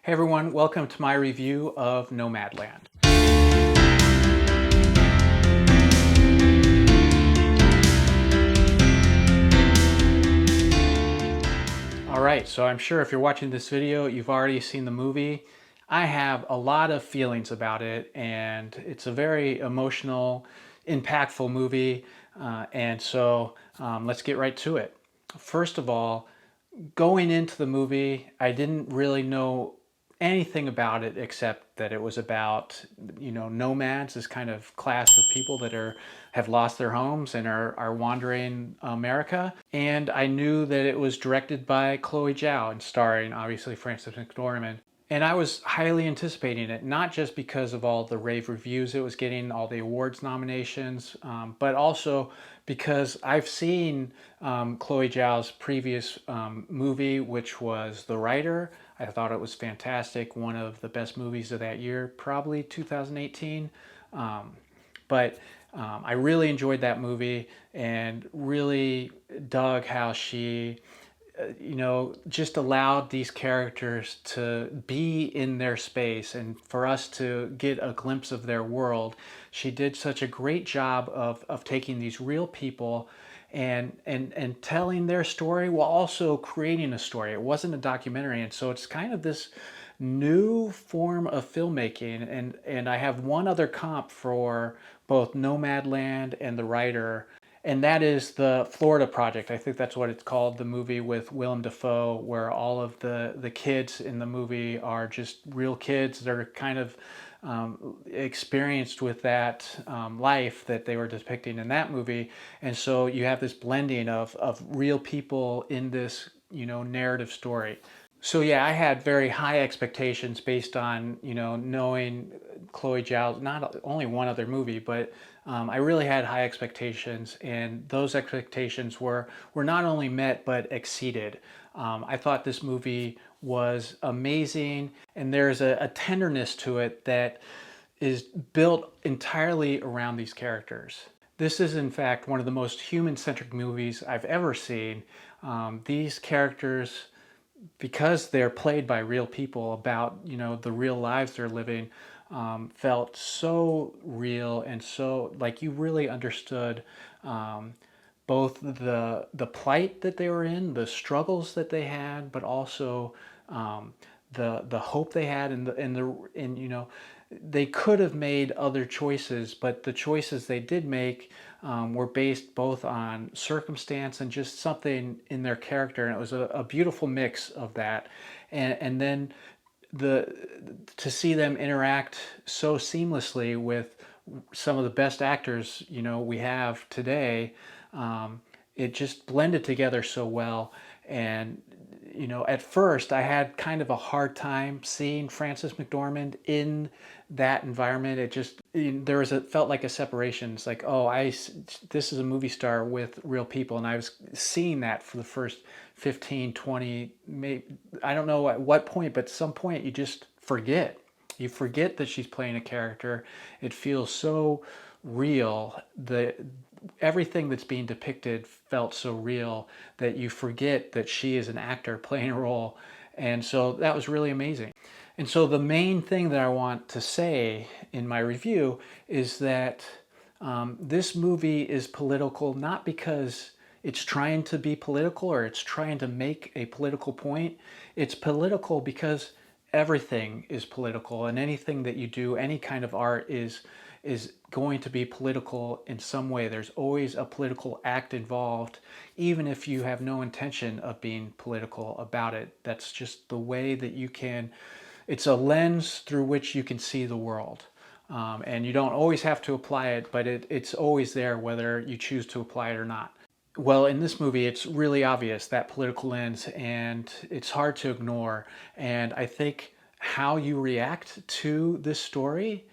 Hey everyone, welcome to my review of Nomadland. Alright, so I'm sure if you're watching this video, you've already seen the movie. I have a lot of feelings about it, and it's a very emotional, impactful movie, and so let's get right to it. First of all, going into the movie, I didn't really know anything about it except that it was about, nomads, this kind of class of people that have lost their homes and are wandering America. And I knew that it was directed by Chloe Zhao and starring, obviously, Frances McDormand. And I was highly anticipating it, not just because of all the rave reviews it was getting, all the awards nominations, but also because I've seen Chloe Zhao's previous movie, which was The Writer. I thought it was fantastic, one of the best movies of that year, probably 2018. But I really enjoyed that movie and really dug how she just allowed these characters to be in their space and for us to get a glimpse of their world. She did such a great job of taking these real people and telling their story while also creating a story. It wasn't a documentary, and so it's kind of this new form of filmmaking. And I have one other comp for both Nomadland and The Writer, and that is the Florida Project. I think that's what it's called, the movie with Willem Dafoe, where all of the kids in the movie are just real kids. They're kind of experienced with that life that they were depicting in that movie. And so you have this blending of real people in this, narrative story. So yeah, I had very high expectations based on knowing Chloe Zhao's not only one other movie, but I really had high expectations, and those expectations were not only met but exceeded. I thought this movie was amazing, and there's a tenderness to it that is built entirely around these characters. This is, in fact, one of the most human-centric movies I've ever seen. These characters, because they're played by real people about the real lives they're living, felt so real and so like you really understood both the plight that they were in, the struggles that they had, but also the hope they had, and they could have made other choices, but the choices they did make were based both on circumstance and just something in their character, and it was a beautiful mix of that. And then the to see them interact so seamlessly with some of the best actors we have today, it just blended together so well. And at first I had kind of a hard time seeing Frances McDormand in that environment. It just there was felt like a separation. It's like, oh, this is a movie star with real people, and I was seeing that for the first 15, 20, maybe, I don't know at what point, but at some point you just forget. You forget that she's playing a character. It feels so real. Everything that's being depicted felt so real that you forget that she is an actor playing a role. And so that was really amazing. And so the main thing that I want to say in my review is that this movie is political not because it's trying to be political or it's trying to make a political point. It's political because everything is political, and anything that you do, any kind of art is going to be political in some way. There's always a political act involved, even if you have no intention of being political about it. That's just the way that you can, it's a lens through which you can see the world. And you don't always have to apply it, but it's always there whether you choose to apply it or not. Well, in this movie, it's really obvious, that political lens, and it's hard to ignore. And I think how you react to this story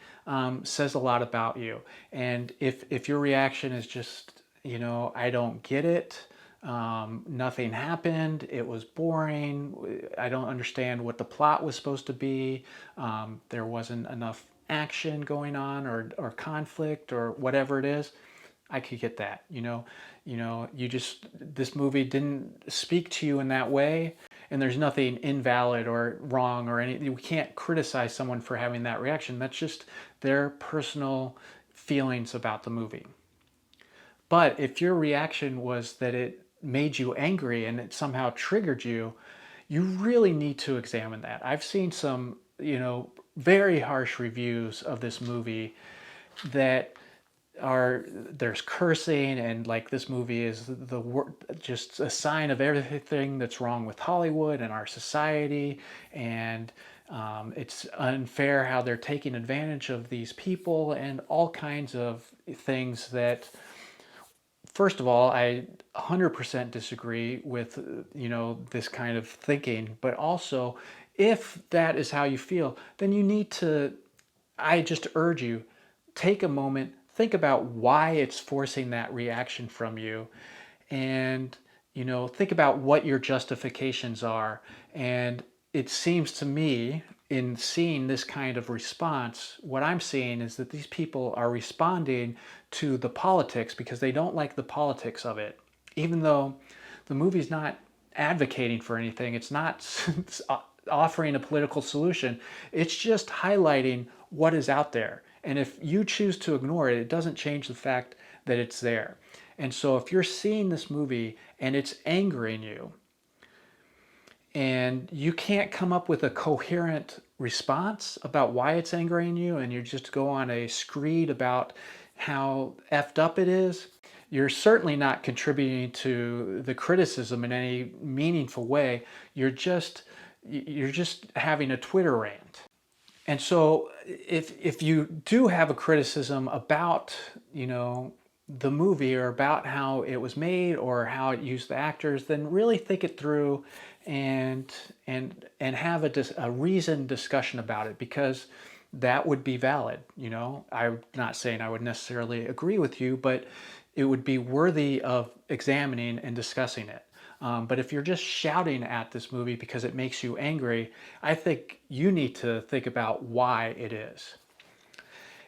says a lot about you. And if your reaction is just, I don't get it, nothing happened, it was boring, I don't understand what the plot was supposed to be, there wasn't enough action going on or conflict or whatever it is, I could get that. You just, this movie didn't speak to you in that way. and there's nothing invalid or wrong or anything. We can't criticize someone for having that reaction. That's just their personal feelings about the movie. But if your reaction was that it made you angry and it somehow triggered you, you really need to examine that. I've seen some, very harsh reviews of this movie that there's cursing, and like this movie is just a sign of everything that's wrong with Hollywood and our society, and it's unfair how they're taking advantage of these people and all kinds of things that, first of all, I 100% disagree with, this kind of thinking. But also, if that is how you feel, then you need to, I just urge you, take a moment, think about why it's forcing that reaction from you, and, think about what your justifications are. And it seems to me, in seeing this kind of response, what I'm seeing is that these people are responding to the politics because they don't like the politics of it. Even though the movie's not advocating for anything, it's not offering a political solution, it's just highlighting what is out there. And if you choose to ignore it, it doesn't change the fact that it's there. And so if you're seeing this movie and it's angering you, and you can't come up with a coherent response about why it's angering you, and you just go on a screed about how effed up it is, you're certainly not contributing to the criticism in any meaningful way. You're just having a Twitter rant. And so if you do have a criticism about, the movie, or about how it was made or how it used the actors, then really think it through and have a reasoned discussion about it, because that would be valid. I'm not saying I would necessarily agree with you, but it would be worthy of examining and discussing it. But if you're just shouting at this movie because it makes you angry, I think you need to think about why it is.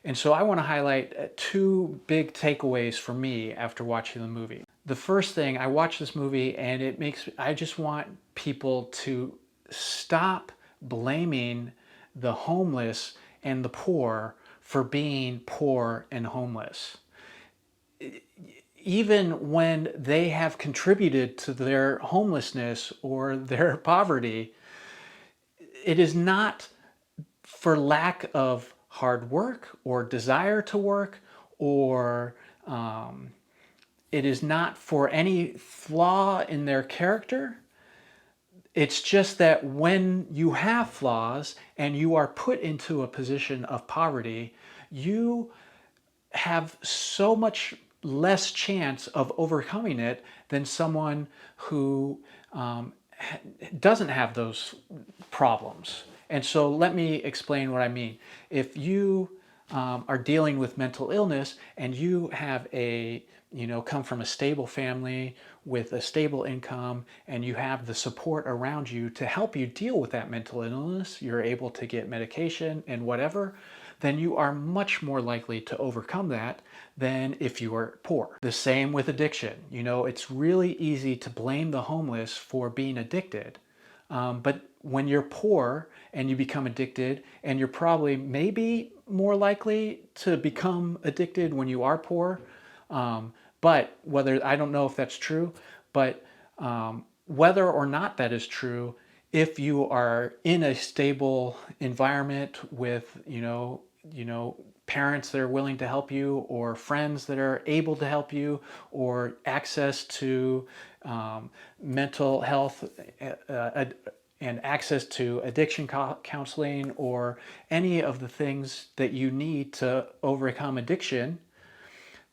And so I want to highlight two big takeaways for me after watching the movie. The first thing, I watched this movie and I just want people to stop blaming the homeless and the poor for being poor and homeless. Even when they have contributed to their homelessness or their poverty, it is not for lack of hard work or desire to work, or it is not for any flaw in their character. It's just that when you have flaws and you are put into a position of poverty, you have so much less chance of overcoming it than someone who doesn't have those problems. And so let me explain what I mean. If you are dealing with mental illness and you have come from a stable family with a stable income, and you have the support around you to help you deal with that mental illness, you're able to get medication and whatever, then you are much more likely to overcome that than if you are poor. The same with addiction. It's really easy to blame the homeless for being addicted. But when you're poor and you become addicted, and you're probably maybe more likely to become addicted when you are poor, but I don't know if that's true, but whether or not that is true, if you are in a stable environment with, parents that are willing to help you, or friends that are able to help you, or access to mental health and access to addiction counseling, or any of the things that you need to overcome addiction,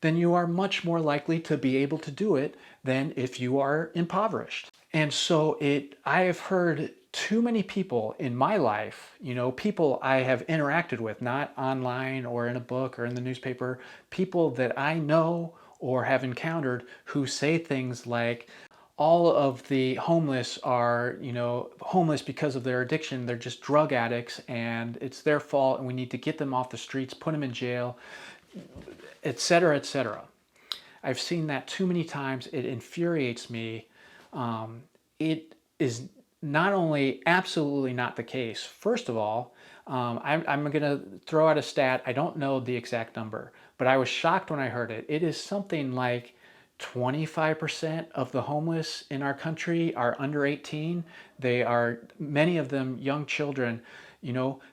then you are much more likely to be able to do it than if you are impoverished. And so I have heard too many people in my life, people I have interacted with, not online or in a book or in the newspaper, people that I know or have encountered, who say things like, all of the homeless are, homeless because of their addiction. They're just drug addicts and it's their fault, and we need to get them off the streets, put them in jail, etc., etc. I've seen that too many times. It infuriates me. It is not only absolutely not the case, first of all, I'm going to throw out a stat. I don't know the exact number, but I was shocked when I heard it. It is something like 25% of the homeless in our country are under 18. They are, many of them, young children,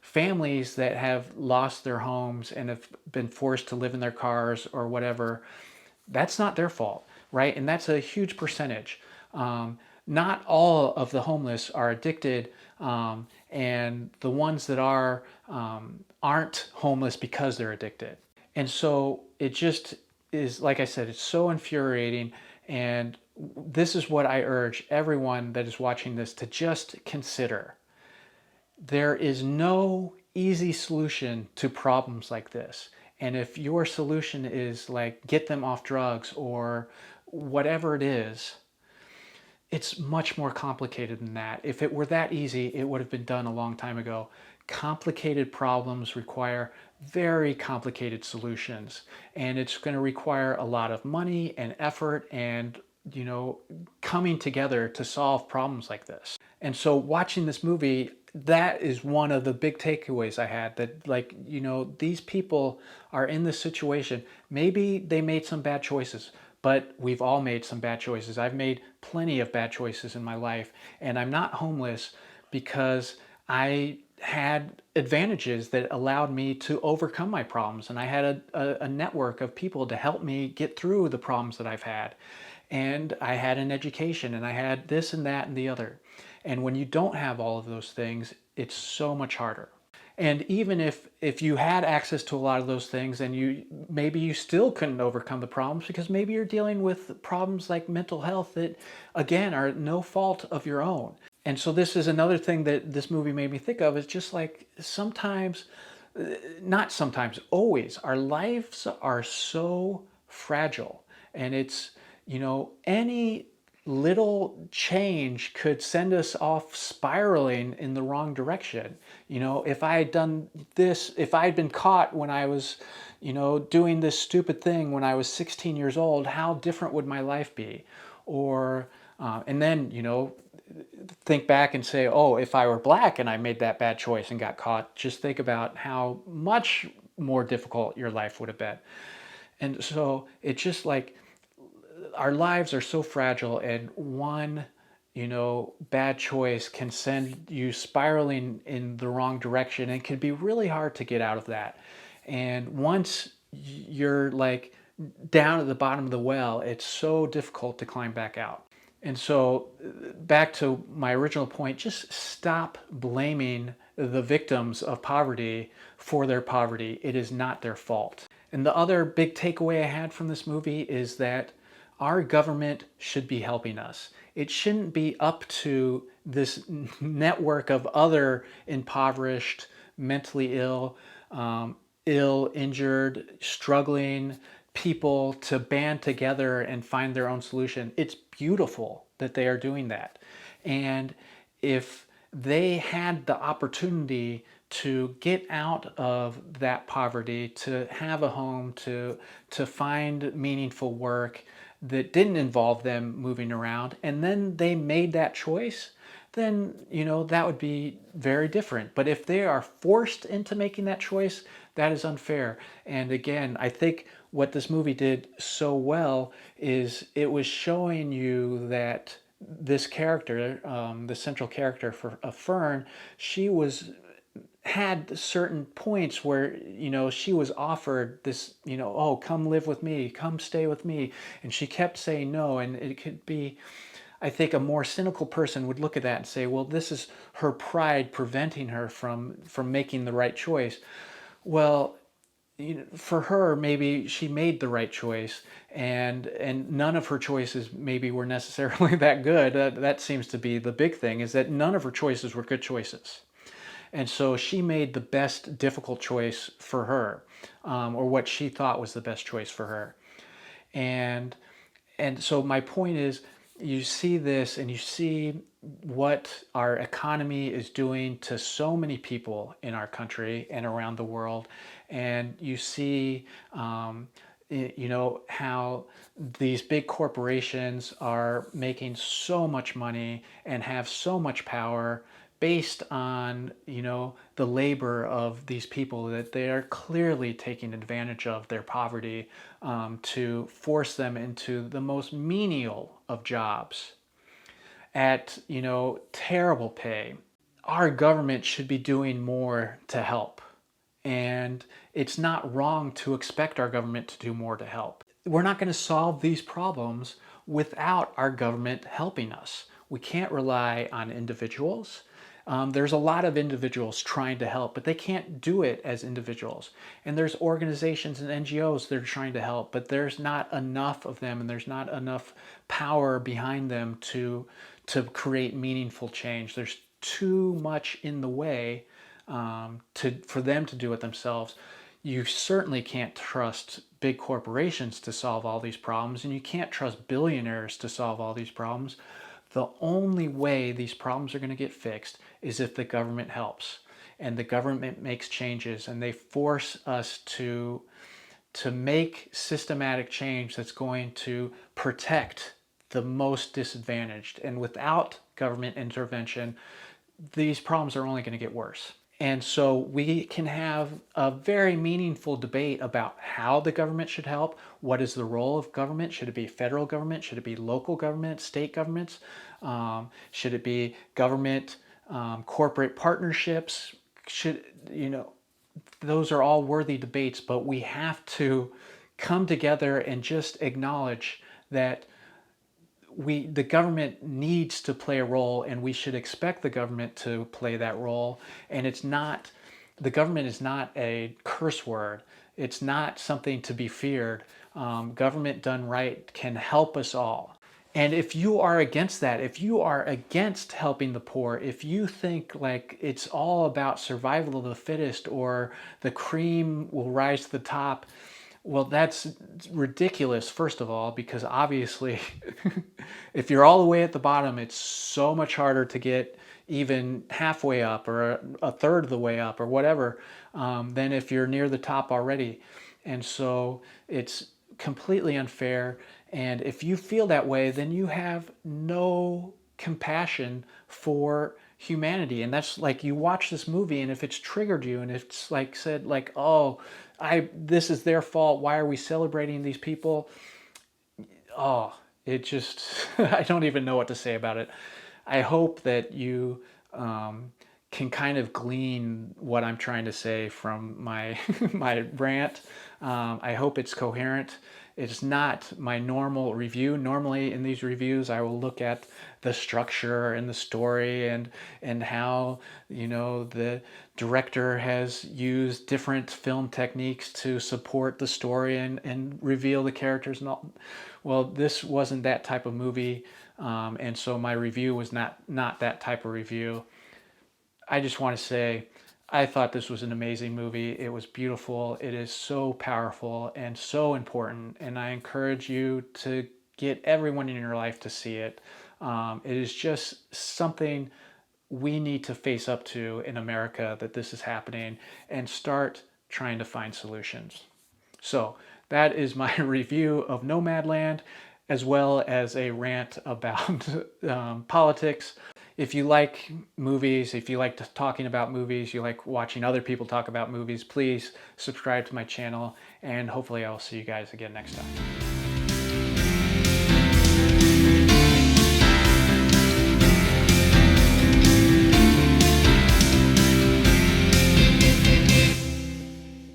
families that have lost their homes and have been forced to live in their cars or whatever. That's not their fault, right? And that's a huge percentage. Not all of the homeless are addicted, and the ones that aren't homeless because they're addicted. And so it just is, like I said, it's so infuriating. And this is what I urge everyone that is watching this to just consider. There is no easy solution to problems like this. And if your solution is like get them off drugs or whatever it is, it's much more complicated than that. If it were that easy, it would have been done a long time ago. Complicated problems require very complicated solutions, and it's going to require a lot of money and effort and coming together to solve problems like this. And so watching this movie, that is one of the big takeaways I had, that these people are in this situation. Maybe they made some bad choices, but we've all made some bad choices. I've made plenty of bad choices in my life, and I'm not homeless because I had advantages that allowed me to overcome my problems. And I had a network of people to help me get through the problems that I've had. And I had an education, and I had this and that and the other. And when you don't have all of those things, it's so much harder. And even if you had access to a lot of those things, and maybe you still couldn't overcome the problems because maybe you're dealing with problems like mental health that again are no fault of your own. And so this is another thing that this movie made me think of, is just like sometimes, not sometimes, always, our lives are so fragile. And it's, any little change could send us off spiraling in the wrong direction. If I had done this, if I had been caught when I was, doing this stupid thing when I was 16 years old, how different would my life be? Or, and then, think back and say, oh, if I were black and I made that bad choice and got caught, just think about how much more difficult your life would have been. And so it's just like our lives are so fragile, and one, bad choice can send you spiraling in the wrong direction, and it can be really hard to get out of that. And once you're like down at the bottom of the well, it's so difficult to climb back out. And so, back to my original point, just stop blaming the victims of poverty for their poverty. It is not their fault. And the other big takeaway I had from this movie is that our government should be helping us. It shouldn't be up to this network of other impoverished, mentally ill, injured, struggling people to band together and find their own solution. It's beautiful that they are doing that. And if they had the opportunity to get out of that poverty, to have a home, to find meaningful work that didn't involve them moving around, and then they made that choice, then that would be very different. But if they are forced into making that choice, that is unfair. And again, I think what this movie did so well is it was showing you that this character, the central character for Fern, she had certain points where she was offered this, oh, come live with me, come stay with me, and she kept saying no. And it could be, I think, a more cynical person would look at that and say, well, this is her pride preventing her from making the right choice. Well, for her, maybe she made the right choice, and none of her choices maybe were necessarily that good. That seems to be the big thing, is that none of her choices were good choices. And so she made the best difficult choice for her, or what she thought was the best choice for her. And so my point is, you see this and you see what our economy is doing to so many people in our country and around the world. And you see you know, how these big corporations are making so much money and have so much power based on, you know, the labor of these people, that they are clearly taking advantage of their poverty to force them into the most menial of jobs at, you know, terrible pay. Our government should be doing more to help. And it's not wrong to expect our government to do more to help. We're not going to solve these problems without our government helping us. We can't rely on individuals. There's a lot of individuals trying to help, but they can't do it as individuals. And there's organizations and NGOs that are trying to help, but there's not enough of them, and there's not enough power behind them to create meaningful change. There's too much in the way for them to do it themselves. You certainly can't trust big corporations to solve all these problems, and you can't trust billionaires to solve all these problems. The only way these problems are going to get fixed is if the government helps, and the government makes changes, and they force us to make systematic change that's going to protect the most disadvantaged. And without government intervention, these problems are only going to get worse. And so we can have a very meaningful debate about how the government should help. What is the role of government? Should it be federal government? Should it be local government, state governments? Should it be government corporate partnerships? Should, you know, those are all worthy debates, but we have to come together and just acknowledge that the government needs to play a role, and we should expect the government to play that role. And it's not, the government is not a curse word. It's not something to be feared. Government done right can help us all. And if you are against that, if you are against helping the poor, if you think like it's all about survival of the fittest or the cream will rise to the top, well, that's ridiculous, first of all, because obviously, if you're all the way at the bottom, it's so much harder to get even halfway up or a third of the way up or whatever than if you're near the top already. And so it's completely unfair. And if you feel that way, then you have no compassion for humanity. And that's like, you watch this movie, and if it's triggered you, and it's like said like, oh, this is their fault, why are we celebrating these people? Oh, it just I don't even know what to say about it. I hope that you can kind of glean what I'm trying to say from my my rant. I hope it's coherent. It's not my normal review. Normally in these reviews, I will look at the structure and the story and how, you know, the director has used different film techniques to support the story and reveal the characters and all. Well, this wasn't that type of movie, and so my review was not that type of review. I just want to say, I thought this was an amazing movie. It was beautiful. It is so powerful and so important. And I encourage you to get everyone in your life to see it. It is just something we need to face up to in America, that this is happening, and start trying to find solutions. So that is my review of Nomadland, as well as a rant about politics. If you like movies, if you like talking about movies, you like watching other people talk about movies, please subscribe to my channel, and hopefully I'll see you guys again next time.